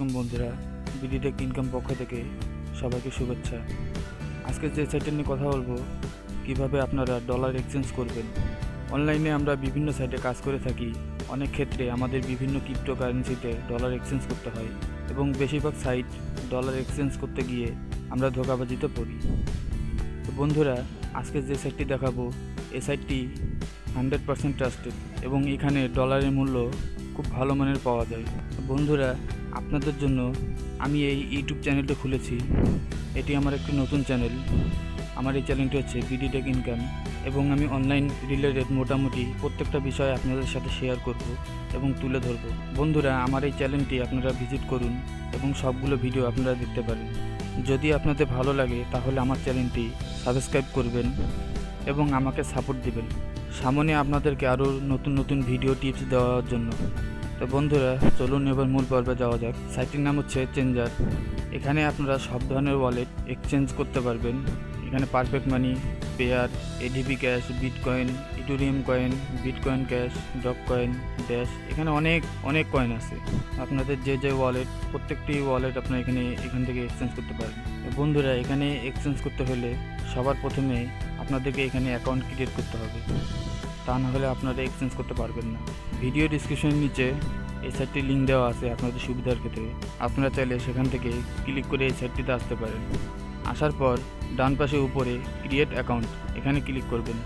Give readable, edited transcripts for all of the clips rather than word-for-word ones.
আলাইকুম বন্ধুরা, বিডিটেক ইনকাম পক্ষ থেকে সবাইকে শুভেচ্ছা। আজকে যে সাইটটা নিয়ে কথা বলবো, কিভাবে আপনারা ডলার এক্সচেঞ্জ করবেন। অনলাইনে আমরা বিভিন্ন সাইটে কাজ করে থাকি। অনেক ক্ষেত্রে আমাদের বিভিন্ন ক্রিপ্টোকারেন্সিতে ডলার এক্সচেঞ্জ করতে হয় এবং বেশিরভাগ সাইট ডলার এক্সচেঞ্জ করতে গিয়ে আমরা ধোঁকাবাজিতে পড়ি। তো বন্ধুরা, আজকে যে সাইটটি দেখাবো এই সাইটটি 100% ট্রাস্টেড এবং এখানে ডলারের মূল্য খুব ভালো মানের পাওয়া যায়। বন্ধুরা, আপনাদের জন্য আমি এই ইউটিউব চ্যানেলটা খুলেছি। এটি আমার একটি নতুন চ্যানেল। আমার এই চ্যানেলটি হচ্ছে বিডিটেক ইনকাম এবং আমি অনলাইন রিলেটেড মোটামুটি প্রত্যেকটা বিষয় আপনাদের সাথে শেয়ার করব এবং তুলে ধরব। বন্ধুরা, আমার এই চ্যানেলটি আপনারা ভিজিট করুন এবং সবগুলো ভিডিও আপনারা দেখতে পারেন। যদি আপনাদের ভালো লাগে তাহলে আমার চ্যানেলটি সাবস্ক্রাইব করবেন এবং আমাকে সাপোর্ট দিবেন সামনে আপনাদেরকে আরও নতুন নতুন ভিডিও টিপস দেওয়ার জন্য। তো বন্ধুরা, চলুন এবার মূল পর্বে যাওয়া যাক। সাইটটির নাম হচ্ছে চেঞ্জার। এখানে আপনারা সব ধরনের ওয়ালেট এক্সচেঞ্জ করতে পারবেন। এখানে Perfect Money, Payeer, AdvCash, bitcoin, ethereum coin, bitcoin cash, Dogecoin, dash, এখানে অনেক কয়েন আছে। আপনাদের যে ওয়ালেট, প্রত্যেকটি ওয়ালেট আপনারা এখান থেকে এক্সচেঞ্জ করতে পারেন। বন্ধুরা, এখানে এক্সচেঞ্জ করতে হলে সবার প্রথমে আপনাদেরকে এখানে অ্যাকাউন্ট ক্রিয়েট করতে হবে, তা না হলে আপনারা এক্সচেঞ্জ করতে পারবেন না। ভিডিও ডিসক্রিপশনের নিচে এই সাইটটির লিঙ্ক দেওয়া আছে আপনাদের সুবিধার ক্ষেত্রে। আপনারা চাইলে সেখান থেকে ক্লিক করে এই সাইটটিতে আসতে পারেন। আসার পর ডান পাশে উপরে ক্রিয়েট অ্যাকাউন্ট এখানে ক্লিক করবেন।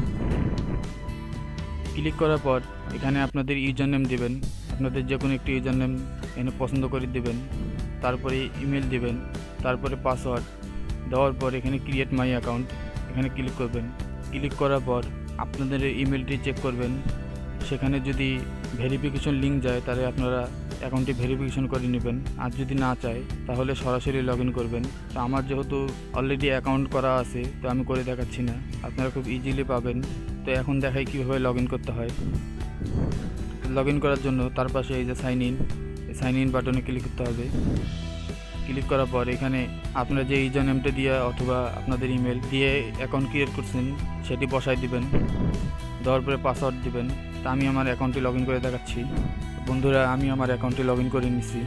ক্লিক করার পর এখানে আপনাদের ইউজার নেম দেবেন। আপনাদের যে কোনো একটি ইউজার নেম এখানে পছন্দ করে দেবেন। তারপরে ইমেল দেবেন, তারপরে পাসওয়ার্ড দেওয়ার পর এখানে ক্রিয়েট মাই অ্যাকাউন্ট এখানে ক্লিক করবেন। ক্লিক করার পর আপনাদের ইমেলটি চেক করবেন। সেখানে যদি ভেরিফিকেশন লিঙ্ক যায় তাহলে আপনারা অ্যাকাউন্টটি ভেরিফিকেশন করে নেবেন, আর যদি না চায় তাহলে সরাসরি লগ ইন করবেন। তো আমার যেহেতু অলরেডি অ্যাকাউন্ট করা আছে, তো আমি করে দেখাচ্ছি না, আপনারা খুব ইজিলি পাবেন। তো এখন দেখাই কীভাবে লগ ইন করতে হয়। লগ ইন করার জন্য তার পাশে এই যে সাইন ইন বাটনে ক্লিক করতে হবে। ক্লিক করার পর এখানে আপনারা যে ইউজার নেমটা দিয়ে অথবা আপনাদের ইমেল দিয়ে অ্যাকাউন্ট ক্রিয়েট করছেন সেটি বসাই দিবেন। দেওয়ার পরে পাসওয়ার্ড দিবেন। তা আমি আমার অ্যাকাউন্টটি লগ ইন করে দেখাচ্ছি। বন্ধুরা, আমি আমার অ্যাকাউন্টটি লগ ইন করে নিছি।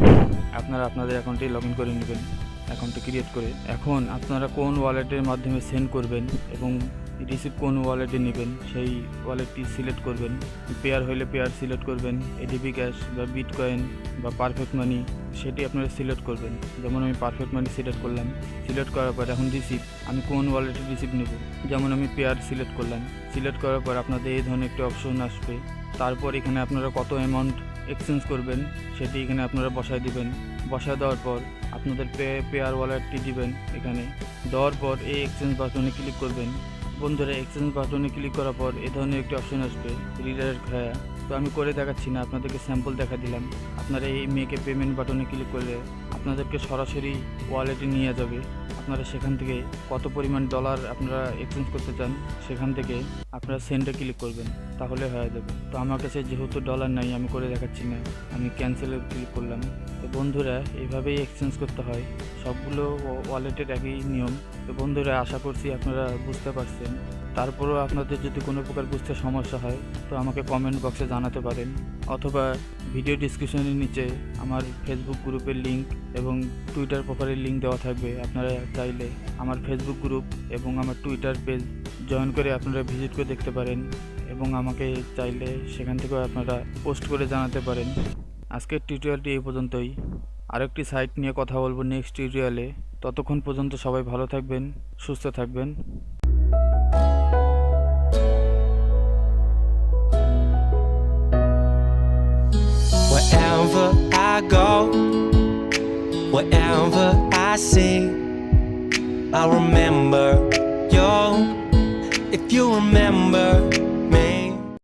আপনারা আপনাদের অ্যাকাউন্টটি লগ ইন করে নেবেন অ্যাকাউন্টটি ক্রিয়েট করে। এখন আপনারা কোন ওয়ালেটের মাধ্যমে সেন্ড করবেন এবং রিসিভ কোন ওয়ালেটে নেবেন সেই ওয়ালেটটি সিলেক্ট করবেন। পেয়ার হলে পেয়ার সিলেক্ট করবেন, এডিপি ক্যাশ বা বিটকয়েন বা পারফেক্ট মানি সেটি আপনারা সিলেক্ট করবেন। যেমন আমি পারফেক্ট মানি সিলেক্ট করলাম। সিলেক্ট করার পর এখন রিসিভ, আমি কোন ওয়ালেটে রিসিভ নেব, যেমন আমি পেয়ার সিলেক্ট করলাম। সিলেক্ট করার পর আপনাদের এই ধরনের একটি অপশন আসবে। তারপর এখানে আপনারা কত অ্যামাউন্ট এক্সচেঞ্জ করবেন সেটি এখানে আপনারা বসায় দিবেন। বসায় দেওয়ার পর আপনাদের পেয়ার ওয়ালেটটি দিবেন। এখানে দেওয়ার পর এই এক্সচেঞ্জ বাটনে ক্লিক করবেন। বন্ধুরা, এক্সচেঞ্জ বাটনে ক্লিক করার পর এই ধরনের একটি অপশন আসবে, রিডাইরেক্ট ভায়া। তো আমি করে দেখাচ্ছি না, আপনাদেরকে স্যাম্পল দেখা দিলাম। আপনারা এই মেকে পেমেন্ট বাটনে ক্লিক করলে আপনাদেরকে সরাসরি ওয়ালেটে নিয়ে যাবে। আপনারা সেখান থেকে কত পরিমাণ ডলার আপনারা এক্সচেঞ্জ করতে চান সেখান থেকে আপনারা সেন্ডে ক্লিক করবেন, তাহলে হয়ে যাবে। তো আমার কাছে যেহেতু ডলার নাই, আমি করে দেখাচ্ছি না, আমি ক্যান্সেলে ক্লিক করলাম। তো বন্ধুরা, এইভাবেই এক্সচেঞ্জ করতে হয়। সবগুলো ওয়ালেটের একই নিয়ম। তো বন্ধুরা, আশা করছি আপনারা বুঝতে পারছেন। তারপরেও আপনাদের যদি কোনো প্রকার বুঝতে সমস্যা হয় তো আমাকে কমেন্ট বক্সে জানাতে পারেন, অথবা ভিডিও ডিসক্রিপশনের নিচে আমার ফেসবুক গ্রুপের লিঙ্ক এবং টুইটার প্রোফাইলের লিঙ্ক দেওয়া থাকবে। আপনারা চাইলে আমার ফেসবুক গ্রুপ এবং আমার টুইটার পেজ জয়েন করে আপনারা ভিজিট করে দেখতে পারেন এবং আমাকে চাইলে সেখান থেকেও আপনারা পোস্ট করে জানাতে পারেন। আজকের টিউটোরিয়ালটি এই পর্যন্তই। আরেকটি সাইট নিয়ে কথা বলবো নেক্সট টিউটোরিয়ালে। ততক্ষণ পর্যন্ত সবাই ভালো থাকবেন, সুস্থ থাকবেন। Wherever I go, wherever I see, I remember you. If you remember